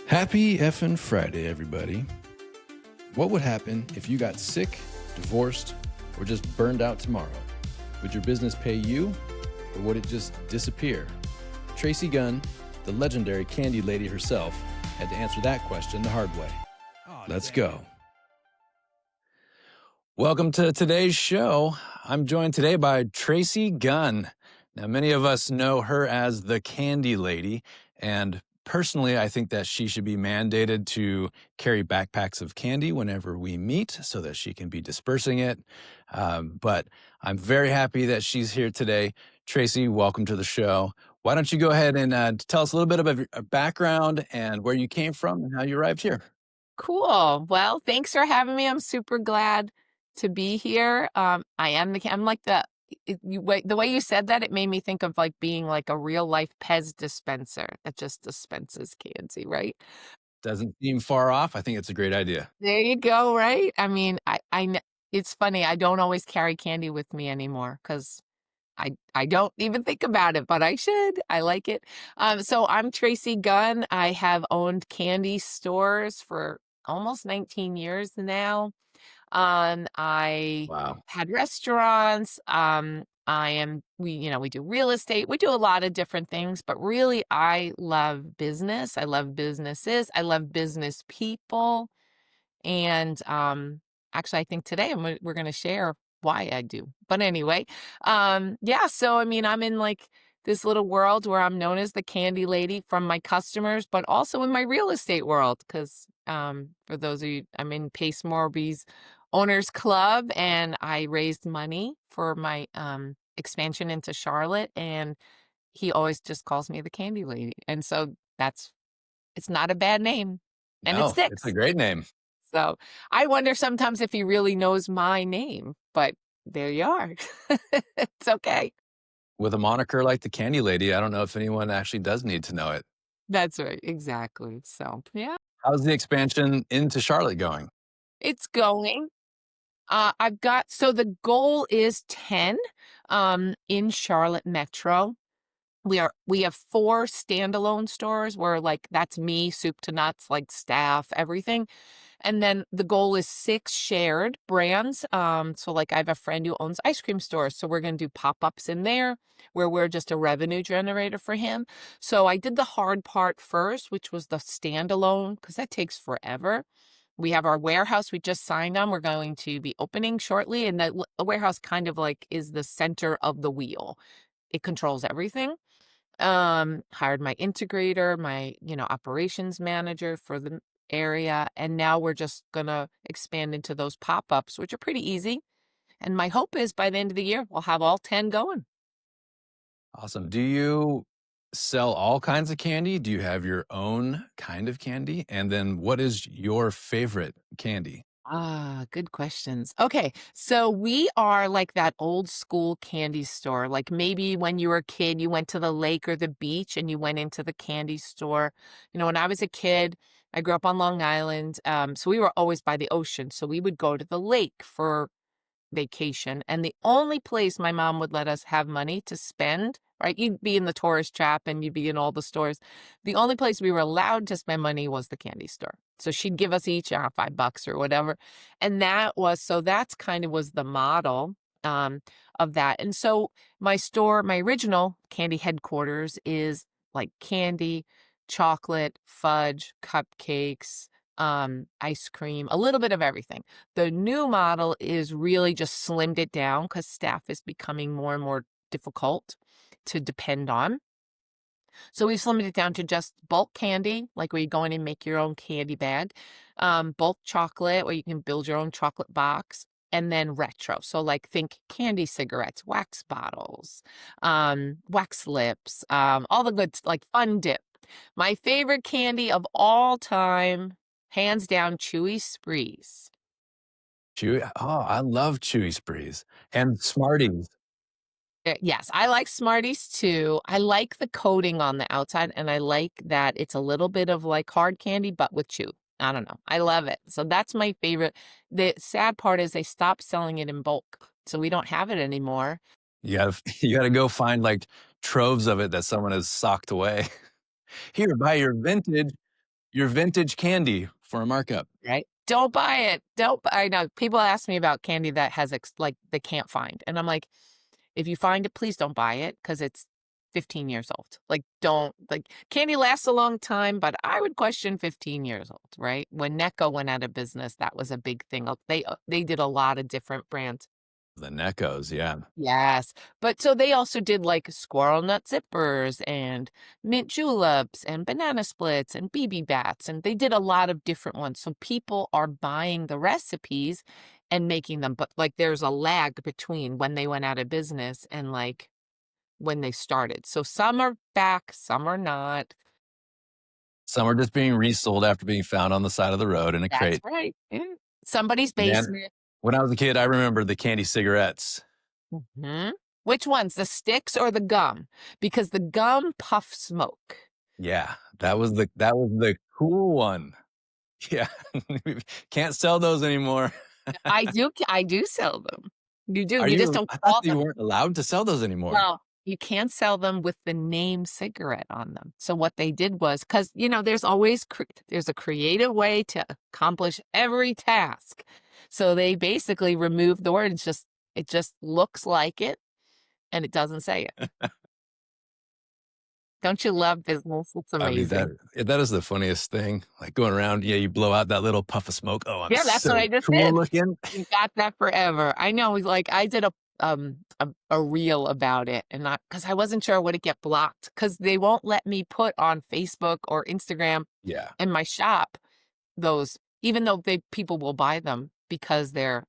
Happy effing Friday, everybody. What would happen if you got sick, divorced, or just burned out tomorrow? Would your business pay you, or would it just disappear? Tracy Gunn, the legendary candy lady herself, had to answer that question the hard way. Let's go. Welcome to today's show. I'm joined today by Tracy Gunn. Now, many of us know her as the candy lady, and personally, I think that she should be mandated to carry backpacks of candy whenever we meet so that she can be dispersing it. But I'm very happy that she's here today. Tracy, welcome to the show. Why don't you go ahead and tell us a little bit about your background and where you came from and how you arrived here? Cool. Well, thanks for having me. I'm super glad to be here. I'm like the way you said that, it made me think of like being like a real life Pez dispenser that just dispenses candy, right? Doesn't seem far off. I think it's a great idea. There you go, right? I mean, it's funny. I don't always carry candy with me anymore because I don't even think about it, but I should. I like it. So I'm Tracy Gunn. I have owned candy stores for almost 19 years now. I Wow. had restaurants. We do real estate. We do a lot of different things, but really I love business. I love businesses. I love business people. And actually, I think today we're going to share why I do. But anyway, yeah. So I mean, I'm in like this little world where I'm known as the candy lady from my customers, but also in my real estate world. Because for those of you, I'm in Pace Morby's Owners Club, and I raised money for my expansion into Charlotte, and he always just calls me the candy lady, and so it's not a bad name, and it No, it's a sticks. great name. So, I wonder sometimes if he really knows my name, but there you are. It's okay. With a moniker like the Candy Lady, I don't know if anyone actually does need to know it. That's right, exactly. So, yeah, How's the expansion into Charlotte going? it's going. The goal is 10, in Charlotte Metro. We have 4 standalone stores where, like, that's me, soup to nuts, like, staff, everything. And then the goal is 6 shared brands. So like I have a friend who owns ice cream stores, so we're gonna do pop-ups in there where we're just a revenue generator for him. So I did the hard part first, which was the standalone, because that takes forever. We have our warehouse we just signed on. We're going to be opening shortly, and the warehouse kind of like is the center of the wheel. It controls everything. Hired my integrator, my, operations manager for the area, and now we're just gonna expand into those pop-ups, which are pretty easy. And my hope is by the end of the year, we'll have all 10 going. Awesome. Do you sell all kinds of candy? Do you have your own kind of candy? And then what is your favorite candy? Good questions. Okay, so we are like that old school candy store. Like maybe when you were a kid, you went to the lake or the beach and you went into the candy store. When I was a kid, I grew up on Long Island. So we were always by the ocean. So we would go to the lake for vacation. And the only place my mom would let us have money to spend, right? You'd be in the tourist trap and you'd be in all the stores. The only place we were allowed to spend money was the candy store. So she'd give us each $5 or whatever. And that's kind of was the model um, of that. And so my original candy headquarters is like candy, chocolate, fudge, cupcakes, ice cream, a little bit of everything. The new model is really just slimmed it down because staff is becoming more and more difficult to depend on. So we've slimmed it down to just bulk candy, like where you go in and make your own candy bag, bulk chocolate, where you can build your own chocolate box, and then retro. So like think candy cigarettes, wax bottles, wax lips, all the good like fun dip. My favorite candy of all time, hands down, Chewy Sprees. Chewy. Oh, I love Chewy Sprees and Smarties. Yes, I like Smarties too. I like the coating on the outside, and I like that it's a little bit of like hard candy, but with chew. I don't know. I love it. So that's my favorite. The sad part is they stopped selling it in bulk, so we don't have it anymore. You gotta go find like troves of it that someone has socked away. Here, buy your vintage. your vintage candy for a markup. Right? Don't buy it. Don't bu I know people ask me about candy that has like, they can't find, and I'm like, "If you find it, please don't buy it because it's 15 years old." Like, don't like, candy lasts a long time, but I would question 15 years old, right? When Necco went out of business, that was a big thing. They did a lot of different brands. The Neckos, yeah. Yes, but so they also did, like, squirrel nut zippers and mint juleps and banana splits and BB bats, and they did a lot of different ones, so people are buying the recipes and making them, but, like, there's a lag between when they went out of business and, like, when they started, so some are back, some are not. Some are just being resold after being found on the side of the road in a That's crate. right, somebody's Man, basement. when I was a kid, I remember the candy cigarettes. Mhm. Which ones, the sticks or the gum? Because the gum puff smoke. Yeah, that was the cool one. Yeah. Can't sell those anymore. I do sell them. You do, Are you just you don't I thought call you them. weren't allowed to sell those anymore. Well, you can sell them with the name cigarette on them. So what they did was, because there's always there's a creative way to accomplish every task. So they basically removed the word, it just looks like it, and it doesn't say it. Don't you love business? It's I mean, that amazing. that is the funniest thing, like, going around, yeah, you blow out that little puff of smoke, "Oh, I'm Yeah, that's what I so just cool did. looking." You got that forever. I know, like, I did a reel about it, and because I wasn't sure would it get blocked, because they won't let me put on Facebook or Instagram Yeah. in my shop those, even though people will buy them because they're,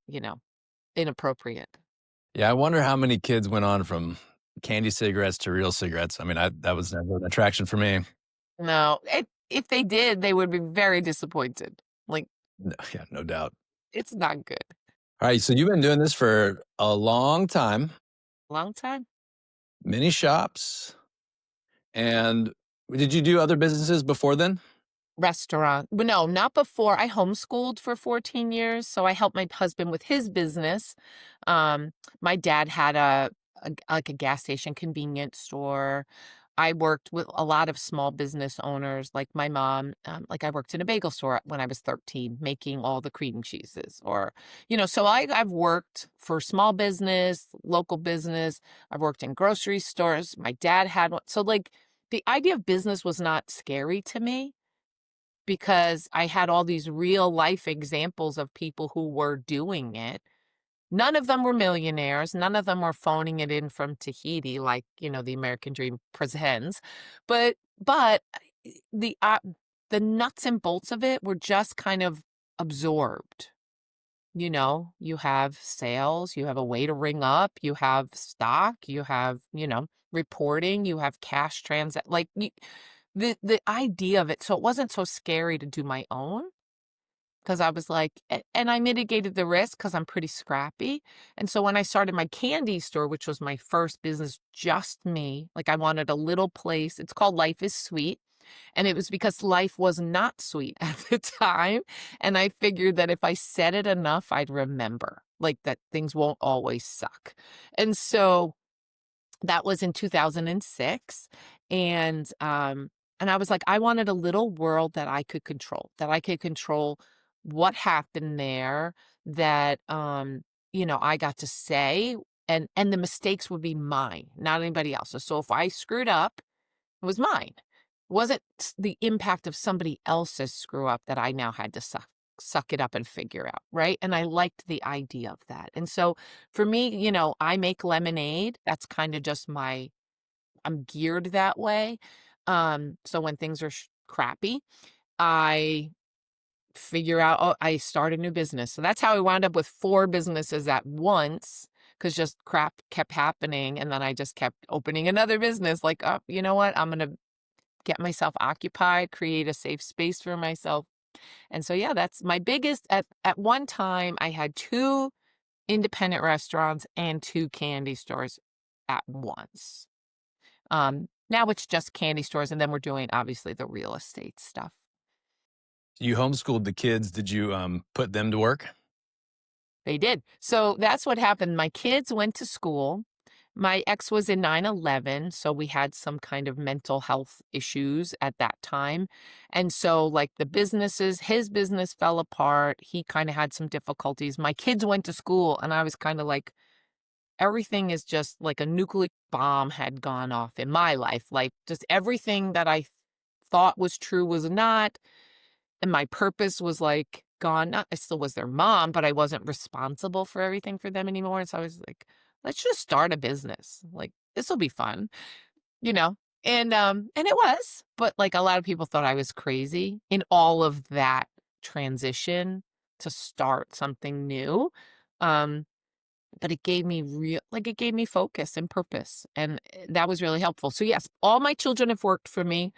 inappropriate. Yeah, I wonder how many kids went on from candy cigarettes to real cigarettes. I mean, that was never an attraction for me. No, if they did, they would be very disappointed. Like, No, yeah, no doubt. it's not good. Alright, so you've been doing this for a long time, Long time? many shops, and did you do other businesses before then? Restaurant, but no, not before. I homeschooled for 14 years, so I helped my husband with his business. Um, my dad had like a gas station convenience store. I worked with a lot of small business owners, like my mom. Like, I worked in a bagel store when I was 13, making all the cream cheeses, or So I've worked for small business, local business. I've worked in grocery stores. My dad had one, so like the idea of business was not scary to me because I had all these real life examples of people who were doing it. None of them were millionaires. None of them were phoning it in from Tahiti like, the American dream pretends. But the uh, the nuts and bolts of it were just kind of absorbed. You have sales, you have a way to ring up, you have stock, you have, reporting, you have cash like, the idea of it, so it wasn't so scary to do my own, because I was like, and I mitigated the risk because 'cause I'm pretty scrappy, and so when I started my candy store, which was my first business, just me, like, I wanted a little place. It's called Life is Sweet, and it was because life was not sweet at the time, and I figured that if I said it enough, I'd remember, like, that things won't always suck, and so that was in 2006, and I was like, I wanted a little world that I could control what happened there, that, I got to say, and the mistakes would be mine, not anybody else's. So if I screwed up, it was mine. It wasn't the impact of somebody else's screw up that I now had to suck it up and figure out, right? And I liked the idea of that. And so for me, I make lemonade. That's kind of just I'm geared that way. So when things are crappy, I figure out, oh, I start a new business. So that's how I wound up with 4 businesses at once, because just crap kept happening. And then I just kept opening another business, like, oh, you know what? I'm going to get myself occupied, create a safe space for myself. And so, yeah, that's my biggest. At one time, I had 2 independent restaurants and 2 candy stores at once. Now it's just candy stores, and then we're doing, obviously, the real estate stuff. You homeschooled the kids, did you, put them to work? They did. So that's what happened. My kids went to school. My ex was in 9/11, so we had some kind of mental health issues at that time, and so, like, his business fell apart, he kinda had some difficulties, my kids went to school, and I was kinda like, everything is just like a nuclear bomb had gone off in my life, like, just everything that I thought was true was not, and my purpose was, like, gone. Not I still was their mom, but I wasn't responsible for everything for them anymore, so I was like, "Let's just start a business, like, this'll be fun," you know? And it was, but, like, a lot of people thought I was crazy in all of that transition to start something new, um, but it gave me focus and purpose, and, that was really helpful. So, yes, all my children have worked for me.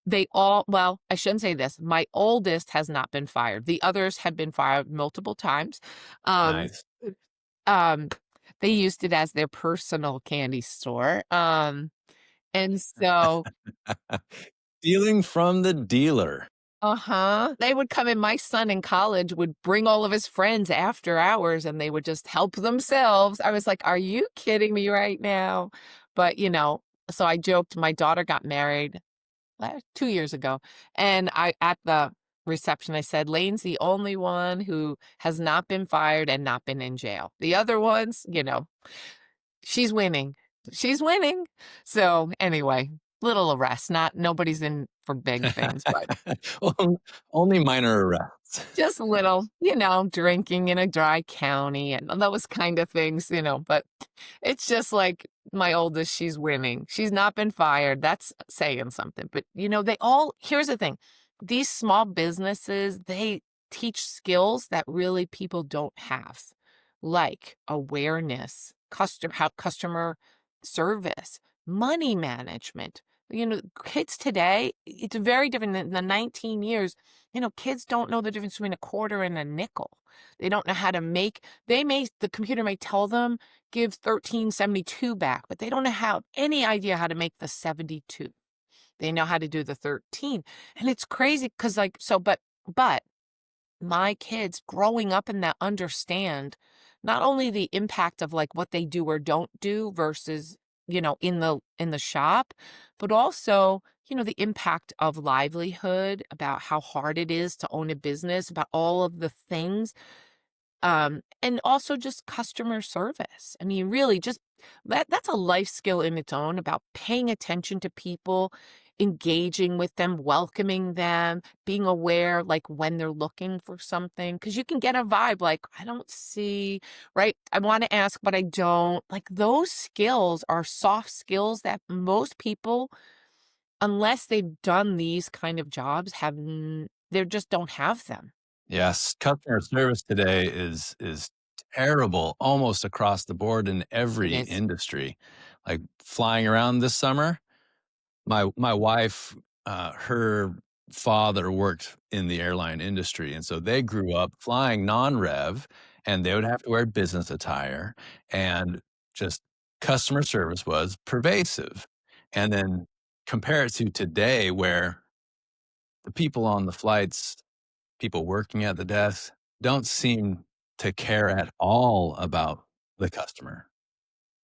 They all well, I shouldn't say this. My oldest has not been fired. The others have been fired multiple times. Um, Nice. um, they used it as their personal candy store. And so Stealing from the dealer. uh-huh, they would come in. My son in college would bring all of his friends after hours, and they would just help themselves. I was like, "Are you kidding me right now?" But, so I joked, my daughter got married 2 years ago, and I at the reception, I said, "Lane's the only one who has not been fired and not been in jail. The other ones, she's winning. She's winning." So, anyway, little arrest, not nobody's in for big things, but On- Only minor arrests. just a little, drinking in a dry county and those kind of things, but it's just like my oldest, she's winning. She's not been fired. That's saying something. But, here's the thing. These small businesses, they teach skills that really people don't have, like awareness, how customer service, money management. Kids today, it's very different than the 19 years. Kids don't know the difference between a quarter and a nickel. They don't know how to the computer may tell them give 1372 back, but they don't have any idea how to make the 72. They know how to do the 13. And it's crazy because but my kids growing up in that understand not only the impact of like what they do or don't do versus, in the shop, but also, the impact of livelihood, about how hard it is to own a business, about all of the things, and also just customer service. I mean, really just that's a life skill in its own, about paying attention to people, engaging with them, welcoming them, being aware like when they're looking for something. Cause you can get a vibe like, I don't see, right? I want to ask, but I don't. Like those skills are soft skills that most people, unless they've done these kind of jobs, they just don't have them. Yes, customer service today is terrible almost across the board in It every is. industry. Like flying around this summer, my wife, her father worked in the airline industry, and so they grew up flying non-rev, and they would have to wear business attire, and just customer service was pervasive. And then compare it to today where the people on the flights, people working at the desk don't seem to care at all about the customer.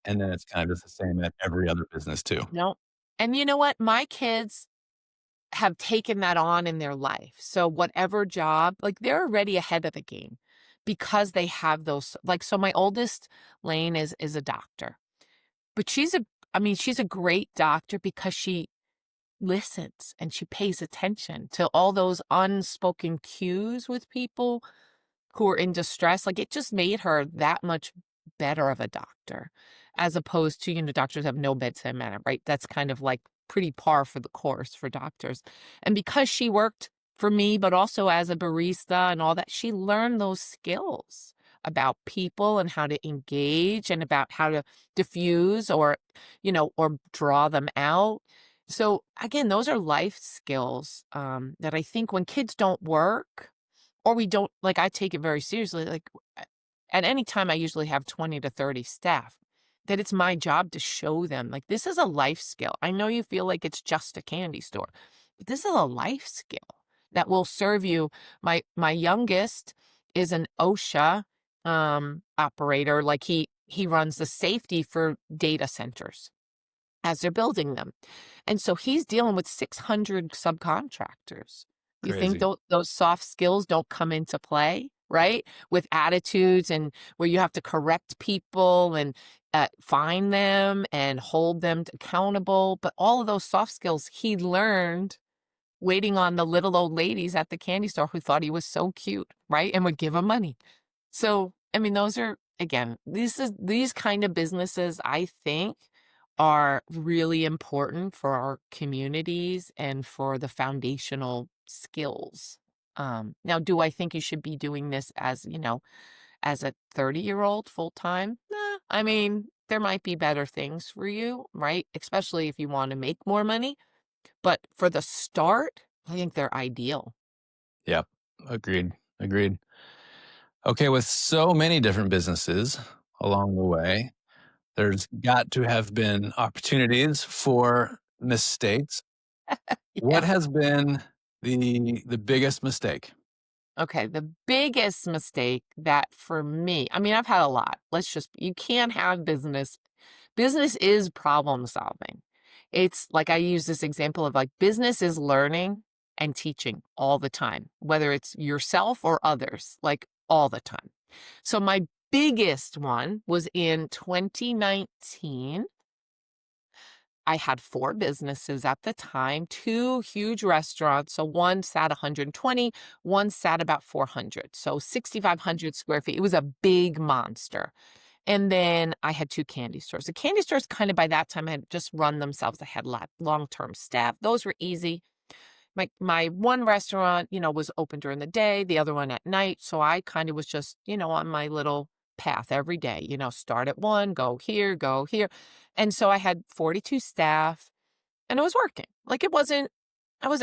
And then it's kind of just the same at every other business too. No. And you know what? My kids have taken that on in their life. So whatever job, like they're already ahead of the game because they have those so my oldest Lane is a doctor. But she's a great doctor because she listens and she pays attention to all those unspoken cues with people who are in distress. Like it just made her that much better of a doctor as opposed to, doctors have no bedside manner, right? That's kind of like pretty par for the course for doctors. And because she worked for me, but also as a barista and all that, she learned those skills about people and how to engage and about how to diffuse or draw them out. So again, those are life skills that I think when kids don't work, or we don't like, I take it very seriously, like, at any time, I usually have 20 to 30 staff, that it's my job to show them, like, this is a life skill. I know you feel like it's just a candy store, but this is a life skill that will serve you. My youngest is an OSHA, operator, like, he runs the safety for data centers as they're building them. And so he's dealing with 600 subcontractors. You think Crazy. those soft skills don't come into play, right? With attitudes and where you have to correct people and fine them and hold them accountable. But all of those soft skills he learned waiting on the little old ladies at the candy store who thought he was so cute, right? And would give him money. So, I mean, those are, again, these kind of businesses, I think, are really important for our communities and for the foundational skills. Now, do I think you should be doing this as, as a 30-year-old full time? Nah, I mean, there might be better things for you, right? Especially if you want to make more money. But for the start, I think they're ideal. Yep. Agreed. Agreed. Okay, with so many different businesses along the way, there's got to have been opportunities for mistakes. What Yeah. has been the biggest mistake? Okay, the biggest mistake that for me, I mean, I've had a lot. You can't have business. Business is problem solving. It's like I use this example of like business is learning and teaching all the time, whether it's yourself or others, like all the time. So my biggest one was in 2019. I had 4 businesses at the time, 2 huge restaurants. So one sat 120, one sat about 400. So 6,500 square feet. It was a big monster. And then I had 2 candy stores. The candy stores kind of by that time had just run themselves. I had long-term staff. Those were easy. My one restaurant, was open during the day, the other one at night. So I kind of was just, on my little path every day, start at one, go here, go here. And so I had 42 staff and it was working. Like I wasn't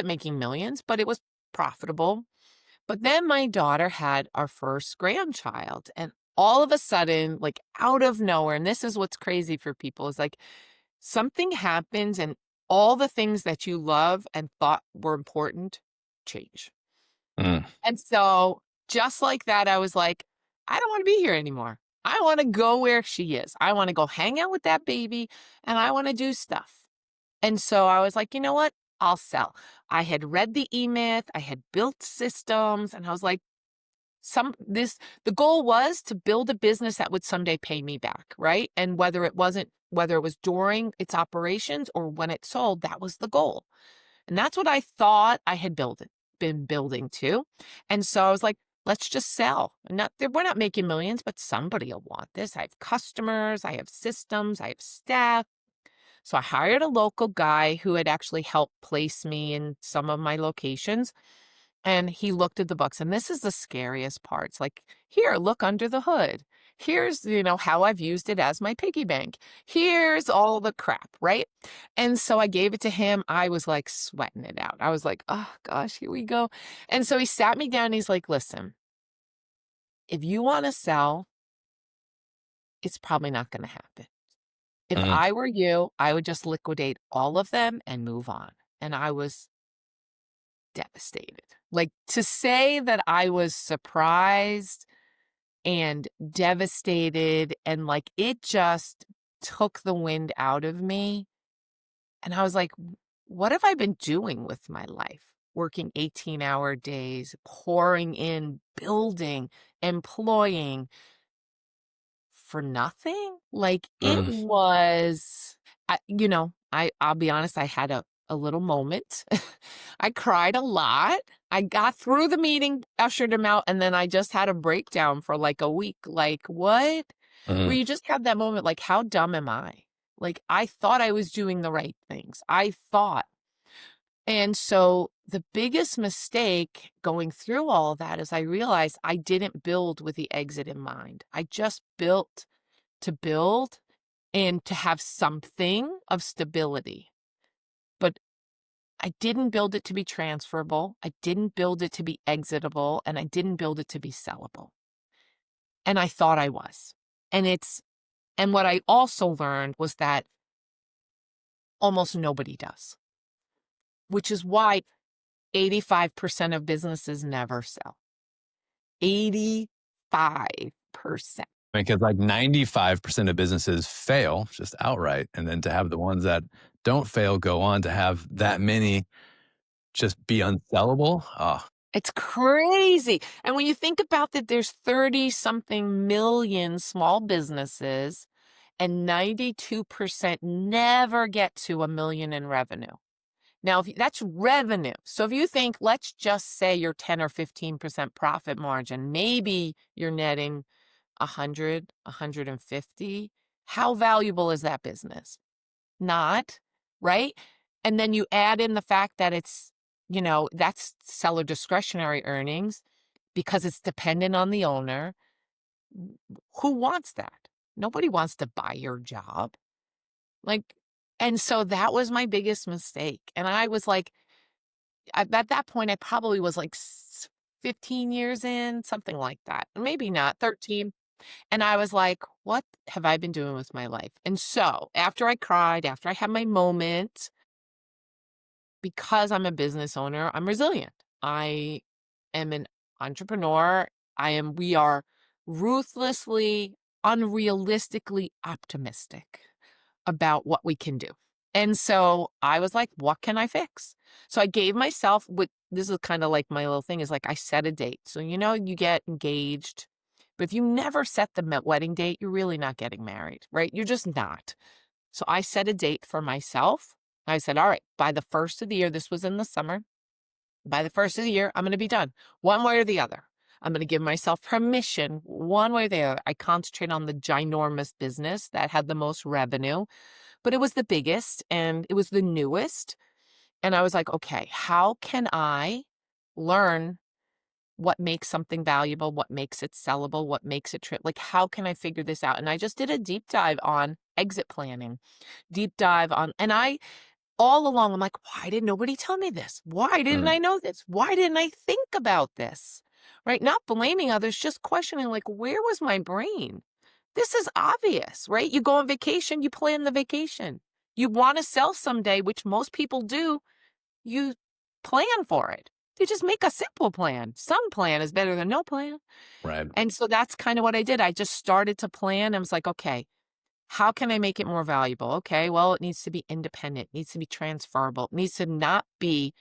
making millions, but it was profitable. But then my daughter had our first grandchild and all of a sudden, like out of nowhere, and this is what's crazy for people is like something happens and all the things that you love and thought were important change. Mm, And so just like that, I was like, I don't want to be here anymore. I want to go where she is. I want to go hang out with that baby and I want to do stuff. And so I was like, you know what? I'll sell. I had read the E-Myth, I had built systems, and I was like, the goal was to build a business that would someday pay me back, right? And whether it was during its operations or when it sold, that was the goal. And that's what I thought I had been building to. And so I was like, let's just sell. We're not making millions, but somebody will want this. I have customers, I have systems, I have staff. So I hired a local guy who had actually helped place me in some of my locations. And he looked at the books. And this is the scariest part. It's like, here, look under the hood. Here's, how I've used it as my piggy bank. Here's all the crap, right? And so I gave it to him. I was like sweating it out. I was like, oh gosh, here we go. And so he sat me down and he's like, listen, if you want to sell, it's probably not going to happen. If mm, I were you, I would just liquidate all of them and move on. And I was devastated. Like to say that I was surprised and devastated and like it just took the wind out of me. And I was like, what have I been doing with my life? Working 18-hour days, pouring in, building, employing, for nothing? Like, it mm, was I'll be honest, I had a little moment. I cried a lot. I got through the meeting, ushered him out, and then I just had a breakdown for, like, a week, like, "What?" Where mm, you just have that moment, like, "How dumb am I?" Like, I thought I was doing the right things. I thought. And so, the biggest mistake going through all of that is I realized I didn't build with the exit in mind. I just built to build and to have something of stability. But I didn't build it to be transferable. I didn't build it to be exitable, and I didn't build it to be sellable. And I thought I was. And what I also learned was that almost nobody does, which is why 85% of businesses never sell. 85%. Because like 95% of businesses fail just outright. And then to have the ones that don't fail go on to have that many just be unsellable. Oh, It's crazy. And when you think about that, there's 30 something million small businesses and 92% never get to a million in revenue. Now, if that's revenue. So if you think, let's just say you're 10 or 15% profit margin, maybe you're netting 100, 150. How valuable is that business? Not, right? And then you add in the fact that that's seller discretionary earnings because it's dependent on the owner. Who wants that? Nobody wants to buy your job. Like, and so that was my biggest mistake. And I was like, at that point, I probably was like 15 years in, something like that. Maybe not, 13. And I was like, what have I been doing with my life? And so after I cried, after I had my moment, because I'm a business owner, I'm resilient. I am an entrepreneur. We are ruthlessly, unrealistically optimistic about what we can do. And so I was like, what can I fix? So I gave myself this is kind of like my little thing is like I set a date. So, you get engaged, but if you never set the wedding date, you're really not getting married, right? You're just not. So I set a date for myself. I said, all right, by the first of the year, this was in the summer, by the first of the year, I'm going to be done one way or the other. I'm going to give myself permission one way or the other. I concentrate on the ginormous business that had the most revenue, but it was the biggest and it was the newest. And I was like, okay, how can I learn what makes something valuable, what makes it sellable, what makes it like, how can I figure this out? And I just did a deep dive on exit planning, deep dive on, and I all along, I'm like, why did nobody tell me this? Why didn't mm, I know this? Why didn't I think about this? Right? Not blaming others, just questioning, like, where was my brain? This is obvious, right? You go on vacation, you plan the vacation. You want to sell someday, which most people do, you plan for it. You just make a simple plan. Some plan is better than no plan. right. And so that's kind of what I did. I just started to plan. I was like, okay, how can I make it more valuable? Okay, well, it needs to be independent, it needs to be transferable, it needs to not be.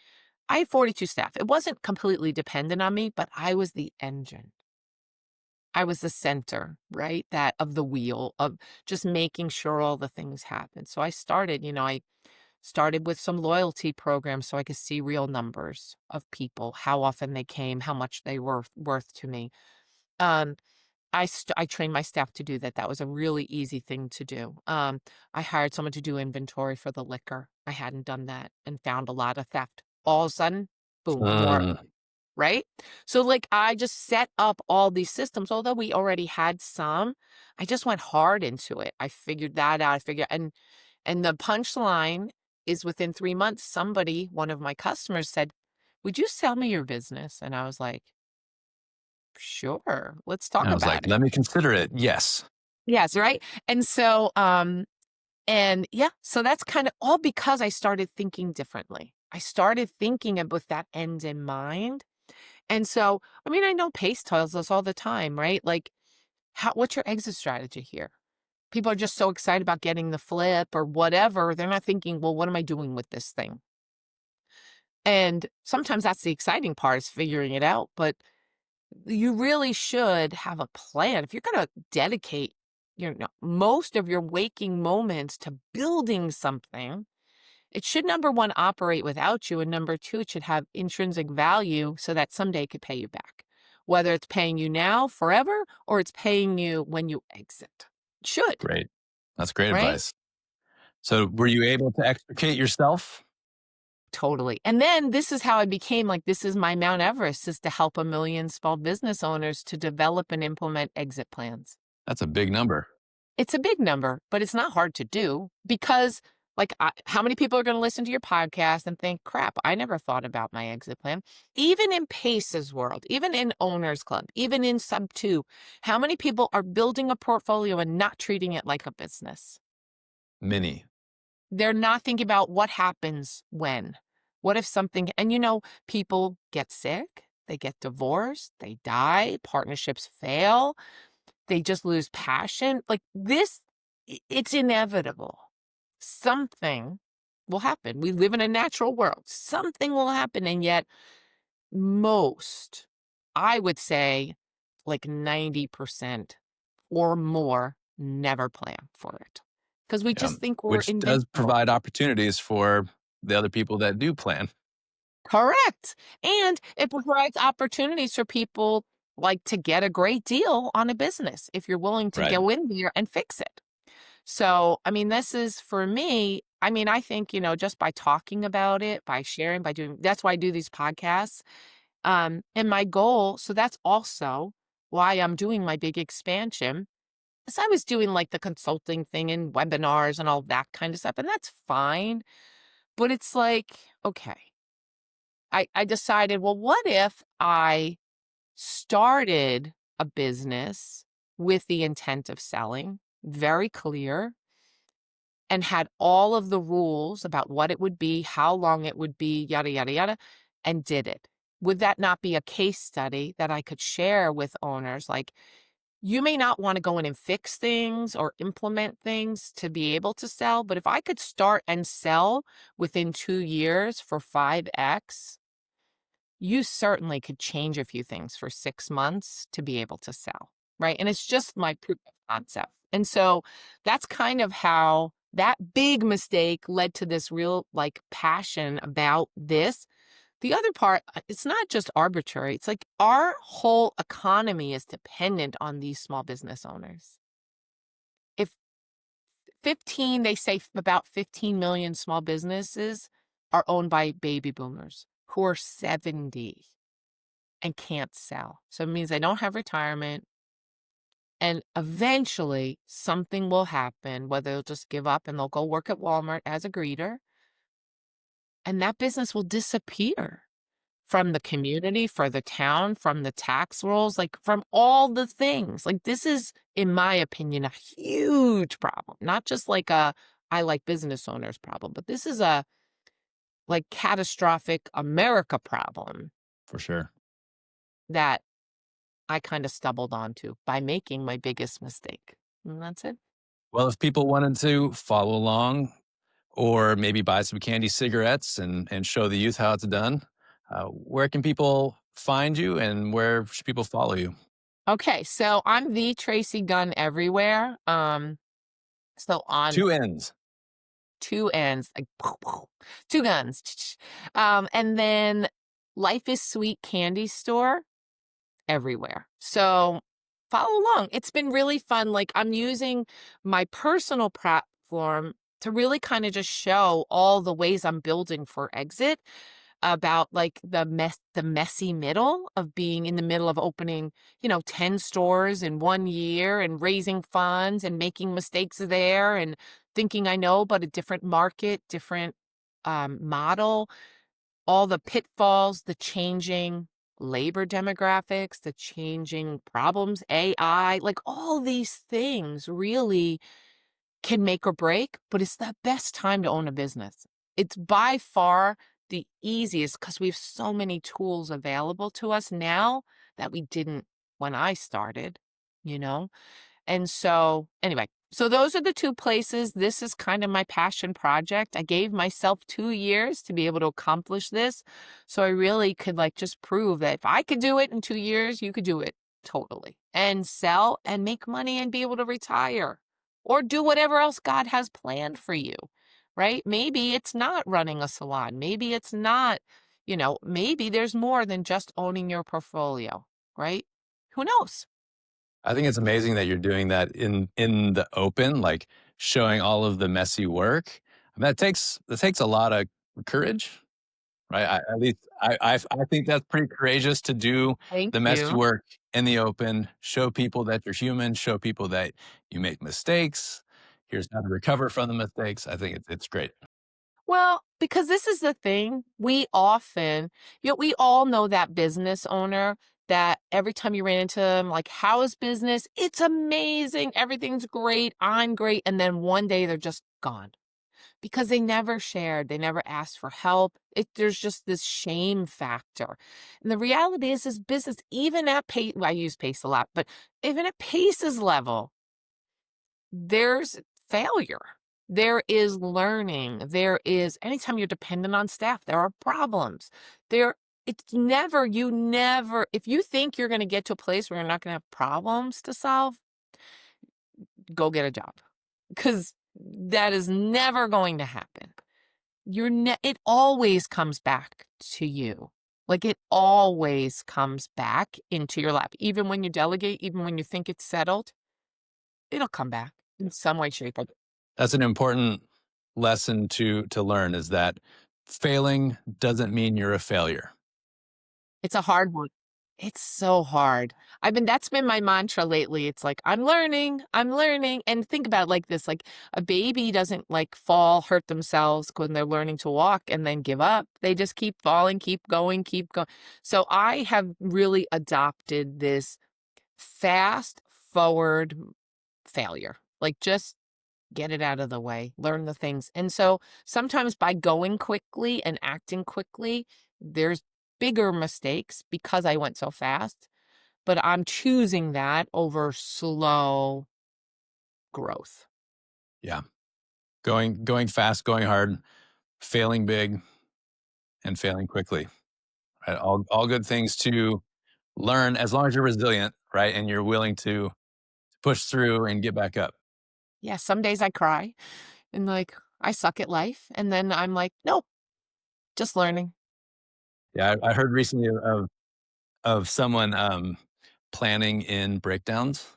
I have 42 staff. It wasn't completely dependent on me, but I was the engine. I was the center, right? That of the wheel of just making sure all the things happen. So I started with some loyalty programs so I could see real numbers of people, how often they came, how much they were worth to me. Um, I trained my staff to do that. That was a really easy thing to do. I hired someone to do inventory for the liquor. I hadn't done that and found a lot of theft. All of a sudden, boom, more, Mm, right? So like I just set up all these systems. Although we already had some, I just went hard into it. I figured that out. I figured and the punchline is within 3 months, one of my customers said, would you sell me your business? And I was like, sure, let's talk I was like, about it. let me consider it. Yes. Yes, right? And so, and yeah, so that's kind of all because I started thinking differently. I started thinking with that end in mind. And so, I mean, I know Pace tells us all the time, right? Like, what's your exit strategy here? People are just so excited about getting the flip or whatever. They're not thinking, well, what am I doing with this thing? And sometimes that's the exciting part is figuring it out. But you really should have a plan. If you're going to dedicate most of your waking moments to building something, it should, number one, operate without you. And number two, it should have intrinsic value so that someday it could pay you back. Whether it's paying you now forever or it's paying you when you exit. It should, Great. That's great right? advice. So were you able to extricate yourself? Totally. And then this is how I became like, this is my Mount Everest, is to help a million small business owners to develop and implement exit plans. That's a big number. It's a big number, but it's not hard to do because, like, how many people are going to listen to your podcast and think, crap, I never thought about my exit plan? Even in Pace's world, even in Owners Club, even in Sub 2, how many people are building a portfolio and not treating it like a business? Many. They're not thinking about what happens when. What if something, and people get sick, they get divorced, they die, partnerships fail. they just lose passion. Like this, it's inevitable. Something will happen. We live in a natural world. Something will happen. And yet, most, I would say, like 90% or more, never plan for it because we Yeah, just think we're which does invincible. provide opportunities for the other people that do plan. Correct. And it provides opportunities for people like to get a great deal on a business if you're willing to Right. go in there and fix it. So, I mean, this is for me, I mean, I think, just by talking about it, by sharing, by doing that's why I do these podcasts. And my goal, so that's also why I'm doing my big expansion. As I was doing like the consulting thing and webinars and all that kind of stuff, and that's fine. But it's like, okay, I decided, well, what if I started a business with the intent of selling, very clear, and had all of the rules about what it would be, how long it would be, yada, yada, yada, and did it? Would that not be a case study that I could share with owners? Like, you may not want to go in and fix things or implement things to be able to sell, but if I could start and sell within 2 years for 5x, you certainly could change a few things for 6 months to be able to sell, right? And it's just my proof of concept. And so that's kind of how that big mistake led to this real like passion about this. The other part, it's not just arbitrary. It's like our whole economy is dependent on these small business owners. If 15, they say about 15 million small businesses are owned by baby boomers who are 70 and can't sell. So it means they don't have retirement. And eventually something will happen, whether they'll just give up and they'll go work at Walmart as a greeter, and that business will disappear from the community, for the town, from the tax rolls, like from all the things. Like this is, in my opinion, a huge problem, not just like a I like business owners problem, but this is a like catastrophic America problem For sure. that I kind of stumbled onto by making my biggest mistake. And that's it. Well, if people wanted to follow along or maybe buy some candy cigarettes and show the youth how it's done, where can people find you and where should people follow you? Okay, so I'm the Tracy Gunn everywhere. So on Two ends. two ends, like two guns. And then Life is Sweet Candy Store everywhere. So follow along. It's been really fun. Like I'm using my personal platform to really kind of just show all the ways I'm building for exit, about like the messy middle of being in the middle of opening, 10 stores in 1 year and raising funds and making mistakes there and thinking I know, but a different market, different model, all the pitfalls, the changing labor demographics, the changing problems, AI, like all these things really can make or break, but it's the best time to own a business. It's by far the easiest because we have so many tools available to us now that we didn't when I started, you know? And so, anyway, so those are the two places. This is kind of my passion project. I gave myself 2 years to be able to accomplish this. So I really could like just prove that if I could do it in 2 years, you could do it totally and sell and make money and be able to retire or do whatever else God has planned for you, right? Maybe it's not running a salon. Maybe it's not, maybe there's more than just owning your portfolio, right? Who knows? I think it's amazing that you're doing that in the open, like showing all of the messy work. I mean, that takes a lot of courage, right? At least I think that's pretty courageous to do Thank the messy you. work in the open, show people that you're human, show people that you make mistakes. Here's how to recover from the mistakes. I think it's great. Well, because this is the thing, we often, we all know that business owner that every time you ran into them, like, how is business? It's amazing. Everything's great. I'm great. And then one day they're just gone. because they never shared, they never asked for help. There's just this shame factor. And the reality is business, even at pace, well, I use pace a lot, but even at pace's level, there's failure. There is learning. There is anytime you're dependent on staff, there are problems. There it's never you never if you think you're going to get to a place where you're not going to have problems to solve, go get a job. Cuz that is never going to happen. It always comes back to you. Like it always comes back into your lap. Even when you delegate, even when you think it's settled, it'll come back in some way, shape, or That's an important lesson to learn is that failing doesn't mean you're a failure. it's a hard one. It's so hard. That's been my mantra lately. It's like, I'm learning. And think about it like this, like a baby doesn't like fall, hurt themselves when they're learning to walk and then give up. They just keep falling, keep going, keep going. So I have really adopted this fast forward failure. Like just get it out of the way, learn the things. And so sometimes by going quickly and acting quickly, there's bigger mistakes because I went so fast, but I'm choosing that over slow growth. Yeah. Going fast, going hard, failing big, and failing quickly. Right? All good things to learn as long as you're resilient, right? And you're willing to push through and get back up. Yeah, some days I cry and like I suck at life. And then I'm like, nope, just learning. Yeah, I heard recently of someone planning in breakdowns.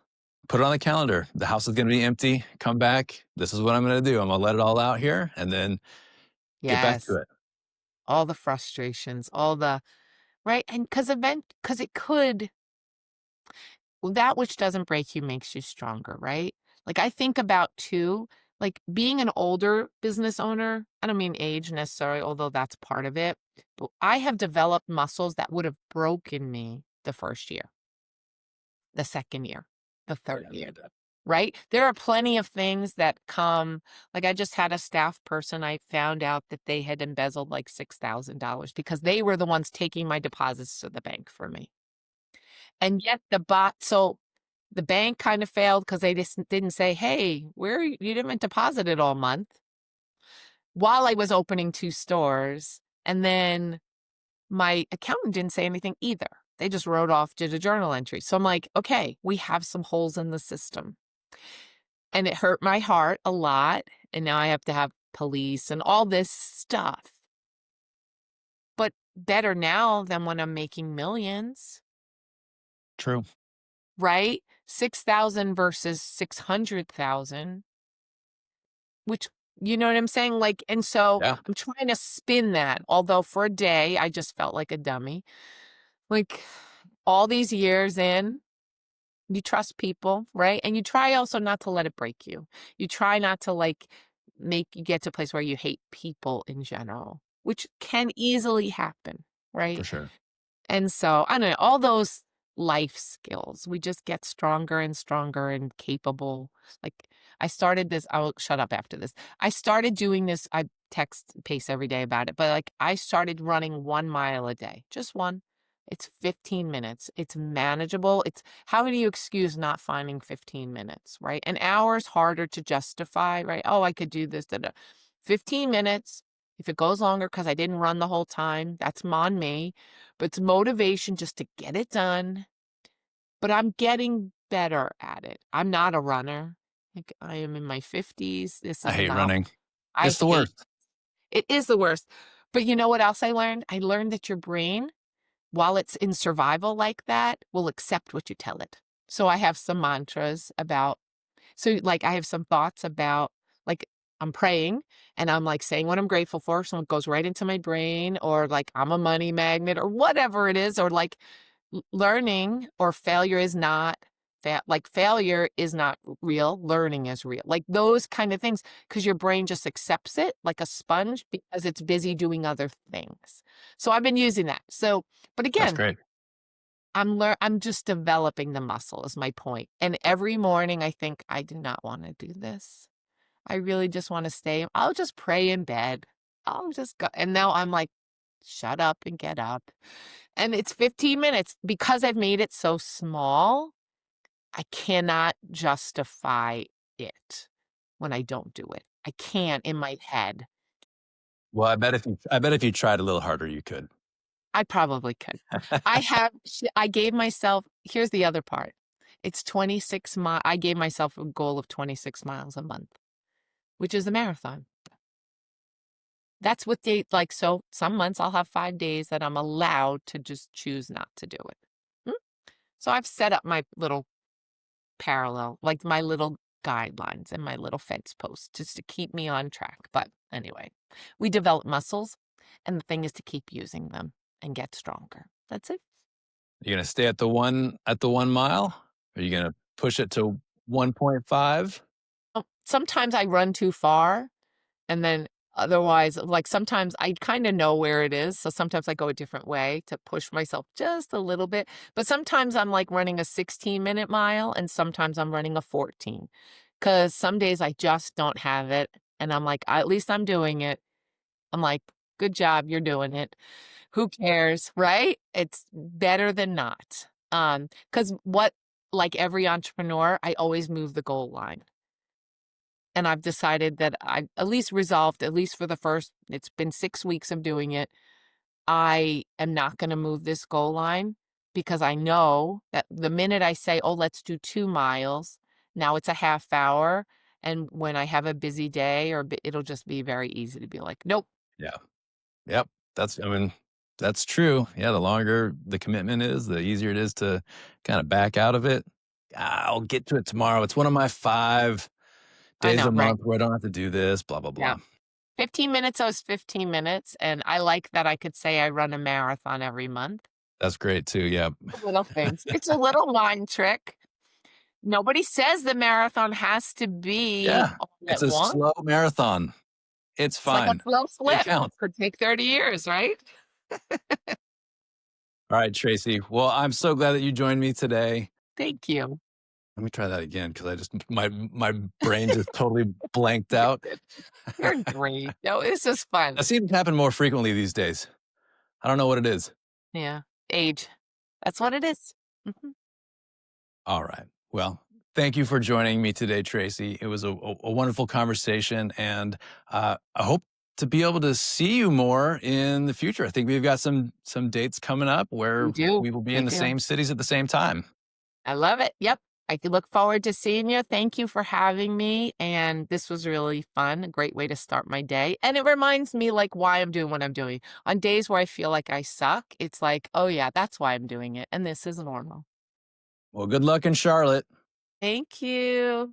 Put it on the calendar. The house is going to be empty. Come back. This is what I'm going to do. I'm going to let it all out here and then get back to Yes. it. All the frustrations, all the right. And because it could well, that which doesn't break you makes you stronger, right? Like I think about too, like being an older business owner, I don't mean age necessarily, although that's part of it, but I have developed muscles that would have broken me the first year, the second year, the third Yeah, I year. get that. Right? There are plenty of things that come like I just had a staff person, I found out that they had embezzled like $6,000 because they were the ones taking my deposits to the bank for me. And yet the bank kind of failed because they just didn't say, "Hey, where you didn't deposit it all month," while I was opening 2 stores, and then my accountant didn't say anything either. They just wrote off, did a journal entry. So I'm like, "Okay, we have some holes in the system." And it hurt my heart a lot, and now I have to have police and all this stuff. But better now than when I'm making millions, True. right? 6,000 versus 600,000. Which you know what I'm saying? Like, and so Yeah, I'm trying to spin that, although for a day, I just felt like a dummy. Like, all these years in, you trust people, right? And you try also not to let it break you. You try not to, like, make you get to a place where you hate people in general, which can easily happen, for right? sure. And so, I don't know, all those life skills, we just get stronger and stronger and capable. Like, I started this I'll shut up after this. I started doing this I text Pace every day about it, but, like, I started running 1 mile a day, just 1. It's 15 minutes. It's manageable. It's how do you excuse not finding 15 minutes, right? An hour is harder to justify, right? "Oh, I could do this, da, da." 15 minutes, if it goes longer because I didn't run the whole time, that's on me. But it's motivation just to get it done. But I'm getting better at it. I'm not a runner. Like I am in my 50s. This I is hate not running. I It's the hate worst. it is the worst. But you know what else I learned? I learned that your brain, while it's in survival like that, will accept what you tell it. So I have some mantras about like, I have some thoughts about, like, I'm praying and I'm like saying what I'm grateful for. So it goes right into my brain, or like I'm a money magnet, or whatever it is, or like learning or failure is not like failure is not real. Learning is real. Like those kind of things, because your brain just accepts it like a sponge because it's busy doing other things. So I've been using that. So, but That's again, great. I'm just developing the muscle is my point. And every morning I think I do not want to do this. I really just wanna stay I'll just pray in bed. I'll just go and now I'm like, "Shut up and get up." And it's 15 minutes. Because I've made it so small, I cannot justify it when I don't do it. I can't in my head. Well, I bet if you tried a little harder, you could. I probably could. I gave myself here's the other part. It's 26 mi I gave myself a goal of 26 miles a month, which is a marathon. That's what they like, so some months I'll have 5 days that I'm allowed to just choose not to do it. Mm, so I've set up my little parallel, like my little guidelines and my little fence posts just to keep me on track. But anyway, we develop muscles, and the thing is to keep using them and get stronger. That's it. You gonna stay at the 1 mile? Are you gonna push it to 1.5? Oh, sometimes I run too far, and then otherwise, like sometimes I kind of know where it is. So sometimes I go a different way to push myself just a little bit. But sometimes I'm like running a 16-minute mile, and sometimes I'm running a 14. Because some days I just don't have it. And I'm like, at least I'm doing it. I'm like, good job, you're doing it. Who cares, right? It's better than not. Because what, like every entrepreneur, I always move the goal line. And I've decided that I at least resolved, at least for the first, it's been 6 weeks of doing it. I am not going to move this goal line because I know that the minute I say, oh, let's do 2 miles, now it's a half hour. And when I have a busy day, it'll just be very easy to be like, nope, Yeah. Yep. That's true. Yeah, the longer the commitment is, the easier it is to kinda back out of it. I'll get to it tomorrow. It's one of my 5 I days know, a right? month where I don't have to do this, blah, blah, Yeah. blah. 15 minutes is 15 minutes. And I like that I could say I run a marathon every month. That's great too, yep. Little things. It's a little mind trick. Nobody says the marathon has to be Yeah, all it's at a once. slow marathon. It's It's like a fine. slow It flip. counts. Could take 30 years, right? Alright, Tracy. Well, I'm so glad that you joined me today. Thank you. Let me try that again because I just my brain just totally blanked You're out. good. You're great. No, this is fun. That seems to happen more frequently these days. I don't know what it is. Yeah. Age. That's what it is. Mhm. All right. Well, thank you for joining me today, Tracy. It was a wonderful conversation, and I hope to be able to see you more in the future. I think we've got some dates coming up We where do. we will be We in the do. same cities at the same time. I love it. Yep. I could look forward to seeing you. Thank you for having me. And this was really fun. A great way to start my day. And it reminds me like why I'm doing what I'm doing. On days where I feel like I suck, it's like, oh yeah, that's why I'm doing it. And this is normal. Well, good luck in Charlotte. Thank you.